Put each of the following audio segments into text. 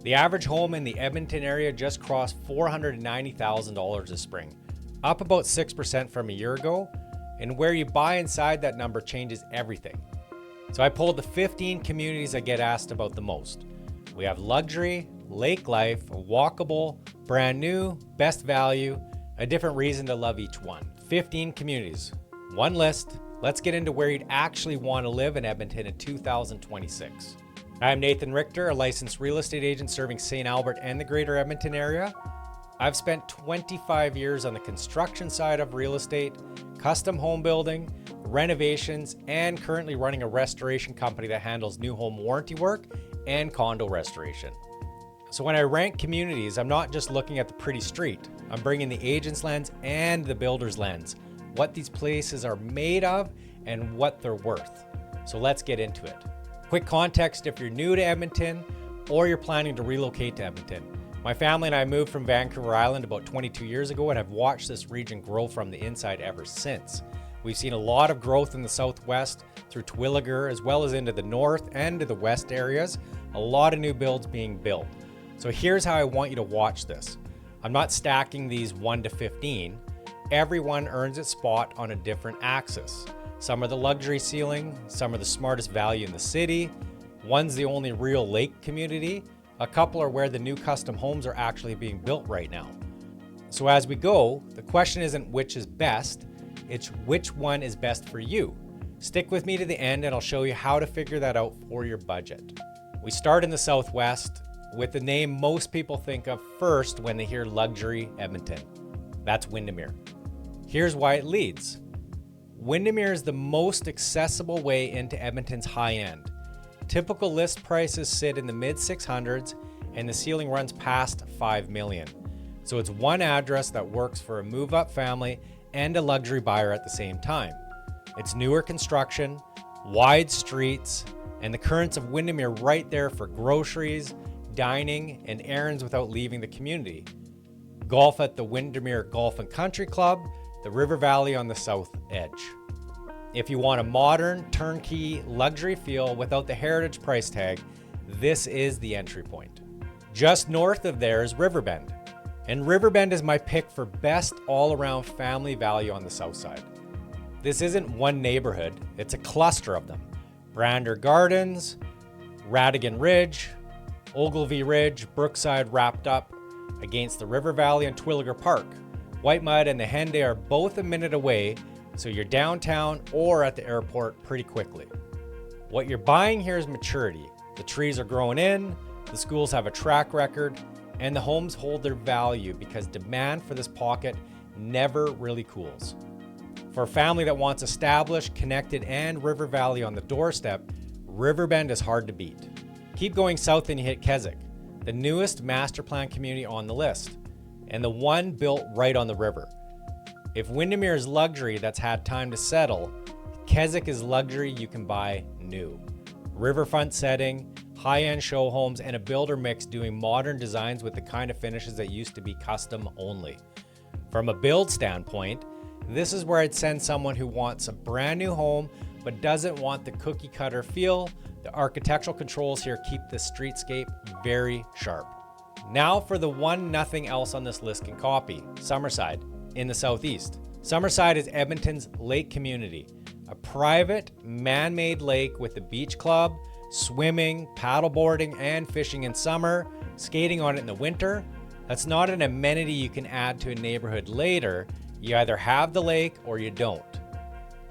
The average home in the Edmonton area just crossed $490,000 this spring, up about 6% from a year ago, and where you buy inside that number changes everything. So I pulled the 15 communities I get asked about the most. We have luxury, lake life, walkable, brand new, best value, a different reason to love each one. 15 communities, one list. Let's get into where you'd actually want to live in Edmonton in 2026. I'm Nathan Richter, a licensed real estate agent serving St. Albert and the greater Edmonton area. I've spent 25 years on the construction side of real estate, custom home building, renovations, and currently running a restoration company that handles new home warranty work and condo restoration. So when I rank communities, I'm not just looking at the pretty street. I'm bringing the agent's lens and the builder's lens, what these places are made of and what they're worth. So let's get into it. Quick context if you're new to Edmonton or you're planning to relocate to Edmonton. My family and I moved from Vancouver Island about 22 years ago and have watched this region grow from the inside ever since. We've seen a lot of growth in the southwest through Terwillegar as well as into the north and to the west areas. A lot of new builds being built. So here's how I want you to watch this. I'm not stacking these 1 to 15. Everyone earns its spot on a different axis. Some are the luxury ceiling, some are the smartest value in the city. One's the only real lake community. A couple are where the new custom homes are actually being built right now. So as we go, the question isn't which is best, it's which one is best for you. Stick with me to the end and I'll show you how to figure that out for your budget. We start in the southwest with the name most people think of first when they hear luxury Edmonton. That's Windermere. Here's why it leads. Windermere is the most accessible way into Edmonton's high end. Typical list prices sit in the mid 600s and the ceiling runs past 5 million. So it's one address that works for a move-up family and a luxury buyer at the same time. It's newer construction, wide streets, and the currents of Windermere right there for groceries, dining, and errands without leaving the community. Golf at the Windermere Golf and Country Club, the River Valley on the south edge. If you want a modern, turnkey, luxury feel without the heritage price tag, this is the entry point. Just north of there is Riverbend. And Riverbend is my pick for best all-around family value on the south side. This isn't one neighborhood, it's a cluster of them. Brander Gardens, Radigan Ridge, Ogilvie Ridge, Brookside wrapped up against the River Valley and Terwillegar Park. Whitemud and the Henday are both a minute away, so you're downtown or at the airport pretty quickly. What you're buying here is maturity. The trees are growing in, the schools have a track record, and the homes hold their value because demand for this pocket never really cools. For a family that wants established, connected, and River Valley on the doorstep, Riverbend is hard to beat. Keep going south and you hit Keswick, the newest master plan community on the list, and the one built right on the river. If Windermere is luxury that's had time to settle, Keswick is luxury you can buy new. Riverfront setting, high-end show homes, and a builder mix doing modern designs with the kind of finishes that used to be custom only. From a build standpoint, this is where I'd send someone who wants a brand new home but doesn't want the cookie cutter feel. The architectural controls here keep the streetscape very sharp. Now for the one nothing else on this list can copy, Summerside in the southeast. Summerside is Edmonton's lake community, a private man-made lake with a beach club, swimming, paddleboarding, and fishing in summer, skating on it in the winter. That's not an amenity you can add to a neighborhood later. You either have the lake or you don't.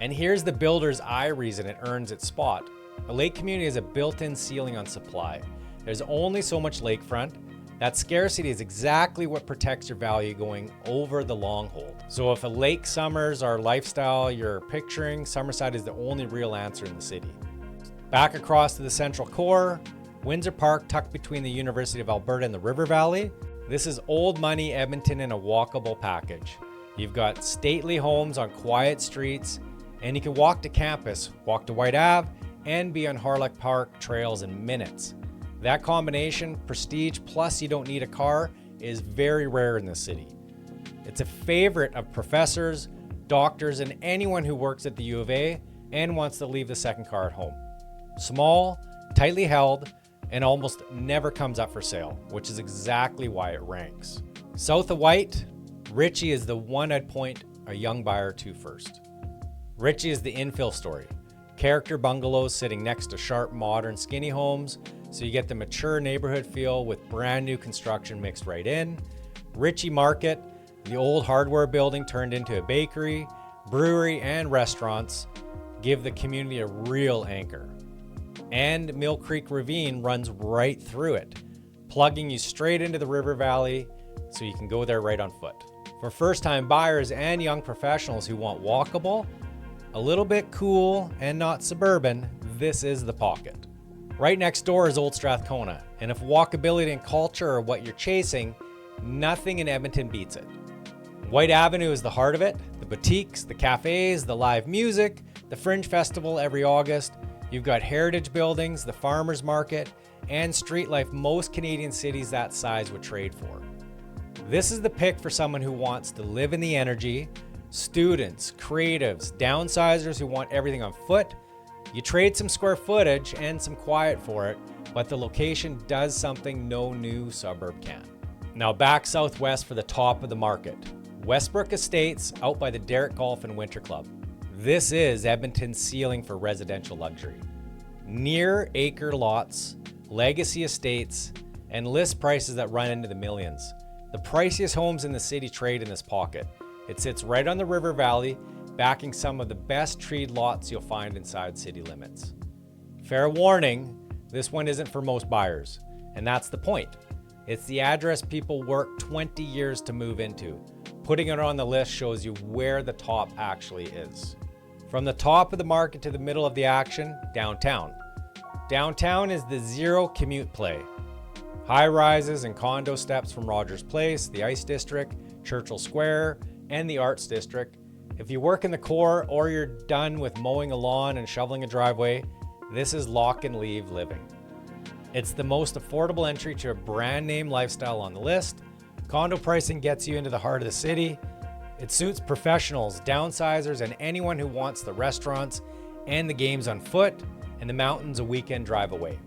And here's the builder's eye reason it earns its spot. A lake community is a built-in ceiling on supply. There's only so much lakefront. That scarcity is exactly what protects your value going over the long hold. So if a lake summers are lifestyle you're picturing, Summerside is the only real answer in the city. Back across to the central core, Windsor Park tucked between the University of Alberta and the River Valley. This is old money Edmonton in a walkable package. You've got stately homes on quiet streets, and you can walk to campus, walk to White Ave, and be on Harlech Park trails in minutes. That combination, prestige plus you don't need a car, is very rare in this city. It's a favorite of professors, doctors, and anyone who works at the U of A and wants to leave the second car at home. Small, tightly held, and almost never comes up for sale, which is exactly why it ranks. South of White, Ritchie is the one I'd point a young buyer to first. Ritchie is the infill story. Character bungalows sitting next to sharp, modern, skinny homes, so you get the mature neighborhood feel with brand new construction mixed right in. Ritchie Market, the old hardware building turned into a bakery, brewery, and restaurants, give the community a real anchor. And Mill Creek Ravine runs right through it, plugging you straight into the river valley so you can go there right on foot. For first-time buyers and young professionals who want walkable, a little bit cool and not suburban, this is the pocket. Right next door is Old Strathcona, and if walkability and culture are what you're chasing, nothing in Edmonton beats it. White Avenue is the heart of it. The boutiques, the cafes, the live music, the Fringe Festival every August. You've got heritage buildings, the farmers market, and street life most Canadian cities that size would trade for. This is the pick for someone who wants to live in the energy, students, creatives, downsizers who want everything on foot. You trade some square footage and some quiet for it, but the location does something no new suburb can. Now back southwest for the top of the market. Westbrook Estates out by the Derrick Golf and Winter Club. This is Edmonton's ceiling for residential luxury. Near acre lots, legacy estates, and list prices that run into the millions. The priciest homes in the city trade in this pocket. It sits right on the river valley, backing some of the best treed lots you'll find inside city limits. Fair warning, this one isn't for most buyers, and that's the point. It's the address people work 20 years to move into. Putting it on the list shows you where the top actually is. From the top of the market to the middle of the action, downtown. Downtown is the zero commute play. High rises and condo steps from Rogers Place, the Ice District, Churchill Square, and the Arts District. If you work in the core or you're done with mowing a lawn and shoveling a driveway, this is lock and leave living. It's the most affordable entry to a brand name lifestyle on the list. Condo pricing gets you into the heart of the city. It suits professionals, downsizers, and anyone who wants the restaurants and the games on foot and the mountains a weekend drive away.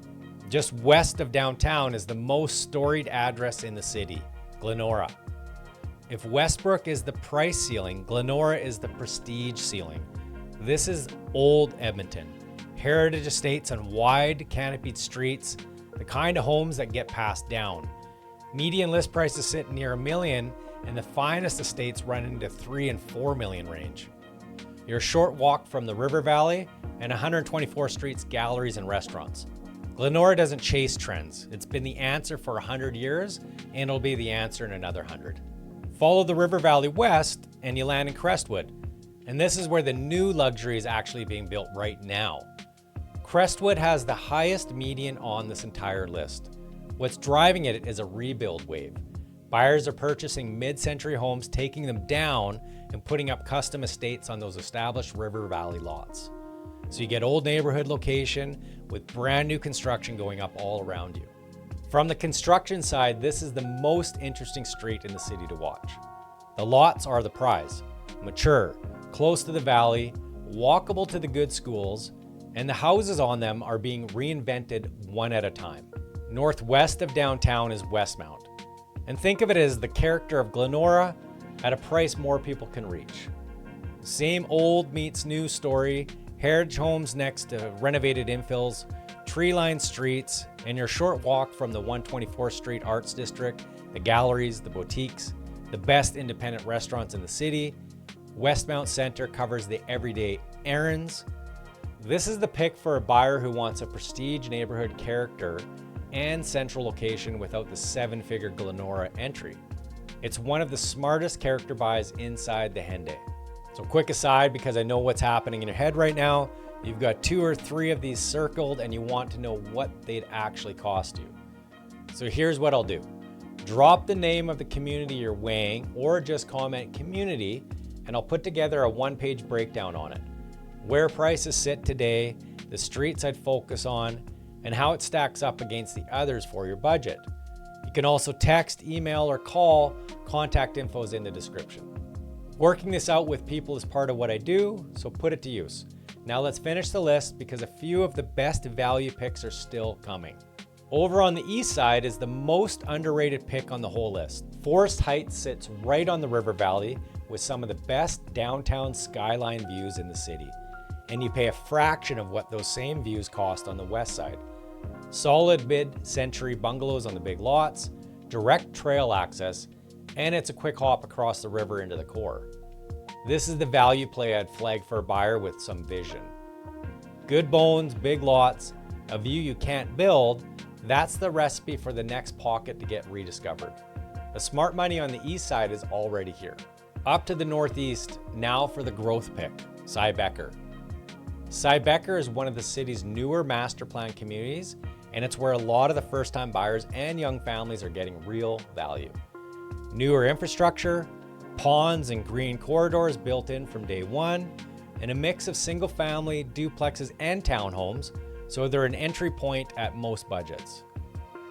Just west of downtown is the most storied address in the city, Glenora. If Westbrook is the price ceiling, Glenora is the prestige ceiling. This is old Edmonton. Heritage estates on wide canopied streets, the kind of homes that get passed down. Median list prices sit near $1 million, and the finest estates run into $3 and $4 million range. You're a short walk from the river valley and 124th Street's galleries and restaurants. Glenora doesn't chase trends. It's been the answer for 100 years, and it'll be the answer in another 100. Follow the river valley west, and you land in Crestwood. And this is where the new luxury is actually being built right now. Crestwood has the highest median on this entire list. What's driving it is a rebuild wave. Buyers are purchasing mid-century homes, taking them down, and putting up custom estates on those established river valley lots. So you get old neighborhood location with brand new construction going up all around you. From the construction side, this is the most interesting street in the city to watch. The lots are the prize. Mature, close to the valley, walkable to the good schools, and the houses on them are being reinvented one at a time. Northwest of downtown is Westmount. And think of it as the character of Glenora at a price more people can reach. Same old meets new story, heritage homes next to renovated infills, tree-lined streets, and your short walk from the 124th Street Arts District, the galleries, the boutiques, the best independent restaurants in the city. Westmount Center covers the everyday errands. This is the pick for a buyer who wants a prestige neighborhood character and central location without the seven-figure Glenora entry. It's one of the smartest character buys inside the Henday. So quick aside, because I know what's happening in your head right now, you've got 2 or 3 of these circled and you want to know what they'd actually cost you. So here's what I'll do. Drop the name of the community you're weighing or just comment community, and I'll put together a 1-page breakdown on it. Where prices sit today, the streets I'd focus on, and how it stacks up against the others for your budget. You can also text, email, or call. Contact info is in the description. Working this out with people is part of what I do, so put it to use. Now let's finish the list because a few of the best value picks are still coming. Over on the east side is the most underrated pick on the whole list. Forest Heights sits right on the river valley with some of the best downtown skyline views in the city. And you pay a fraction of what those same views cost on the west side. Solid mid-century bungalows on the big lots, direct trail access, and it's a quick hop across the river into the core. This is the value play I'd flag for a buyer with some vision. Good bones, big lots, a view you can't build, that's the recipe for the next pocket to get rediscovered. The smart money on the east side is already here. Up to the northeast, now for the growth pick, Becker. Becker is one of the city's newer master plan communities, and it's where a lot of the first-time buyers and young families are getting real value. Newer infrastructure, ponds and green corridors built in from day one, and a mix of single-family, duplexes, and townhomes, so they're an entry point at most budgets.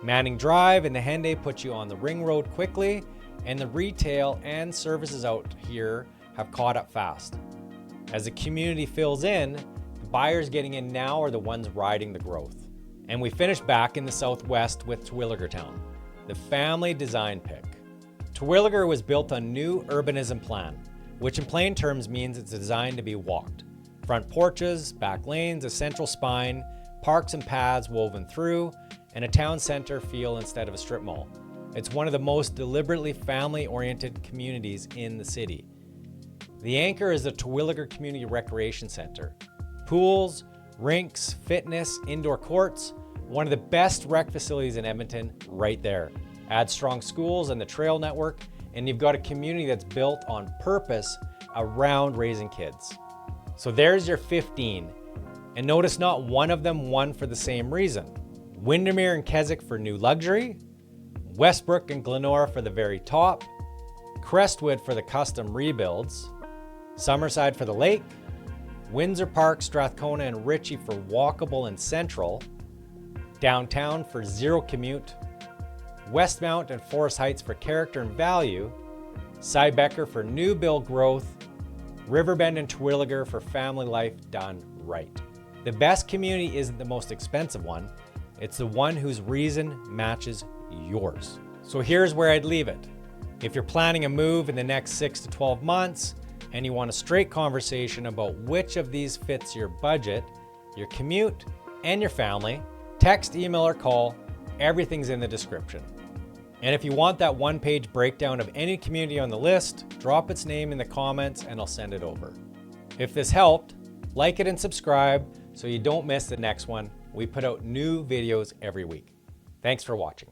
Manning Drive and the Henday put you on the ring road quickly, and the retail and services out here have caught up fast. As the community fills in, the buyers getting in now are the ones riding the growth. And we finish back in the southwest with Terwillegar Towne, the family design pick. Terwillegar was built on new urbanism plan, which in plain terms means it's designed to be walked. Front porches, back lanes, a central spine, parks and paths woven through, and a town center feel instead of a strip mall. It's one of the most deliberately family-oriented communities in the city. The anchor is the Terwillegar Community Recreation Center. Pools, rinks, fitness, indoor courts, one of the best rec facilities in Edmonton right there. Add strong schools and the trail network, and you've got a community that's built on purpose around raising kids. So there's your 15. And notice not one of them won for the same reason. Windermere and Keswick for new luxury, Westbrook and Glenora for the very top, Crestwood for the custom rebuilds, Summerside for the lake, Windsor Park, Strathcona, and Ritchie for walkable and central, downtown for zero commute, Westmount and Forest Heights for character and value, Becker for new build growth, Riverbend and Terwillegar for family life done right. The best community isn't the most expensive one, it's the one whose reason matches yours. So here's where I'd leave it. If you're planning a move in the next 6 to 12 months and you want a straight conversation about which of these fits your budget, your commute, and your family, text, email, or call. Everything's in the description. And if you want that one-page breakdown of any community on the list, drop its name in the comments and I'll send it over. If this helped, like it and subscribe so you don't miss the next one. We put out new videos every week. Thanks for watching.